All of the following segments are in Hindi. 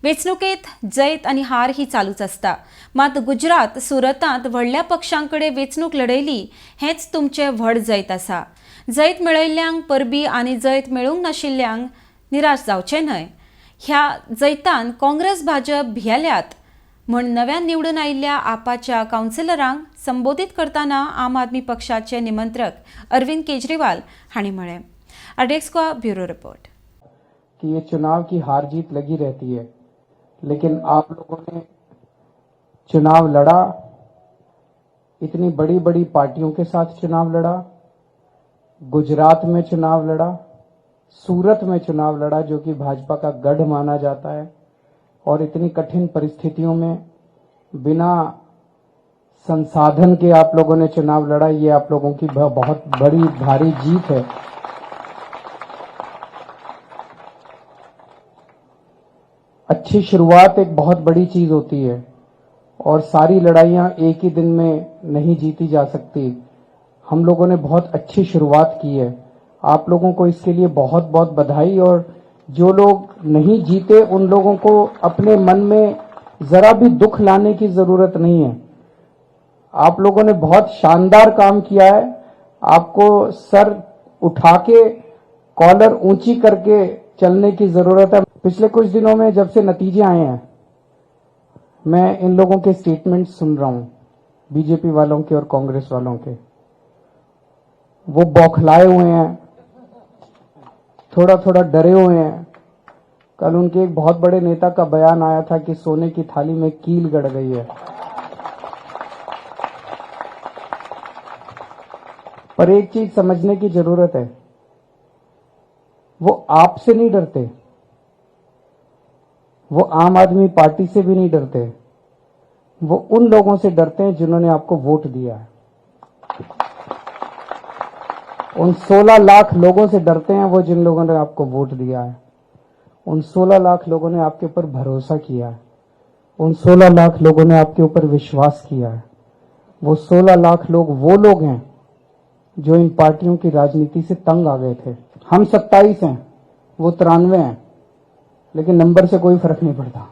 वेंचणुकेत जैत आनी हार ही चालूच आसता। मात गुजरात, सुरतात व्हडल्या पक्षांकडे वेंचणूक लढयली हेच तुमचे व्हड जैत आसा। जैत मेळयल्ल्यांक परबी आनी जैत मेळूंक नाशिल्ल्यांक निराश जावचे न्हय। ह्या जैतान काँग्रेस भाजप भियेल्यात म्हण नव्यान निवडून आयिल्ल्या आपाच्या कावन्सिलरांक संबोधित करताना आम आदमी पक्षाचे निमंत्रक अरविंद केजरीवाल हांणी म्हळें। RDX का ब्यूरो रिपोर्ट। कि ये चुनाव की हार जीत लगी रहती है, लेकिन आप लोगों ने चुनाव लड़ा, इतनी बड़ी बड़ी पार्टियों के साथ चुनाव लड़ा, गुजरात में चुनाव लड़ा, सूरत में चुनाव लड़ा जो कि भाजपा का गढ़ माना जाता है, और इतनी कठिन परिस्थितियों में बिना संसाधन के आप लोगों ने चुनाव लड़ा। ये आप लोगों की बहुत बड़ी भारी जीत है। अच्छी शुरुआत एक बहुत बड़ी चीज होती है और सारी लड़ाइयां एक ही दिन में नहीं जीती जा सकती। हम लोगों ने बहुत अच्छी शुरुआत की है, आप लोगों को इसके लिए बहुत बहुत बधाई। और जो लोग नहीं जीते उन लोगों को अपने मन में जरा भी दुख लाने की जरूरत नहीं है। आप लोगों ने बहुत शानदार काम किया है। आपको सर उठा के, कॉलर ऊंची करके चलने की जरूरत है। पिछले कुछ दिनों में जब से नतीजे आए हैं, मैं इन लोगों के स्टेटमेंट सुन रहा हूं, बीजेपी वालों के और कांग्रेस वालों के। वो बौखलाए हुए हैं, थोड़ा थोड़ा डरे हुए हैं। कल उनके एक बहुत बड़े नेता का बयान आया था कि सोने की थाली में कील गड़ गई है। पर एक चीज समझने की जरूरत है, वो आपसे नहीं डरते, वो आम आदमी पार्टी से भी नहीं डरते, वो उन लोगों से डरते हैं जिन्होंने आपको वोट दिया है। उन 16 लाख लोगों से डरते हैं वो जिन लोगों ने आपको वोट दिया है। उन 16 लाख लोगों ने आपके ऊपर भरोसा किया है। उन 16 लाख लोगों ने आपके ऊपर विश्वास किया है। वो 16 लाख लोग वो लोग हैं जो इन पार्टियों की राजनीति से तंग आ गए थे। हम 27 हैं, वो 93 हैं, लेकिन नंबर से कोई फर्क नहीं पड़ता।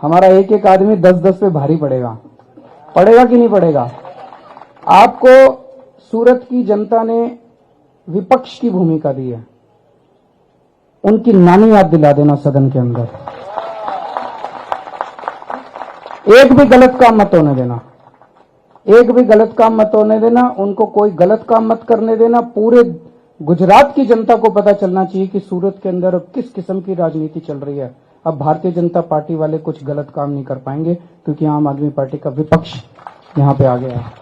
हमारा एक एक आदमी 10-10 पे भारी पड़ेगा कि नहीं पड़ेगा? आपको सूरत की जनता ने विपक्ष की भूमिका दी है, उनकी नानी याद दिला देना सदन के अंदर। एक भी गलत काम मत होने देना, एक भी गलत काम मत होने देना। उनको कोई गलत काम मत करने देना। पूरे गुजरात की जनता को पता चलना चाहिए कि सूरत के अंदर किस किस्म की राजनीति चल रही है। अब भारतीय जनता पार्टी वाले कुछ गलत काम नहीं कर पाएंगे क्योंकि आम आदमी पार्टी का विपक्ष यहां पे आ गया है।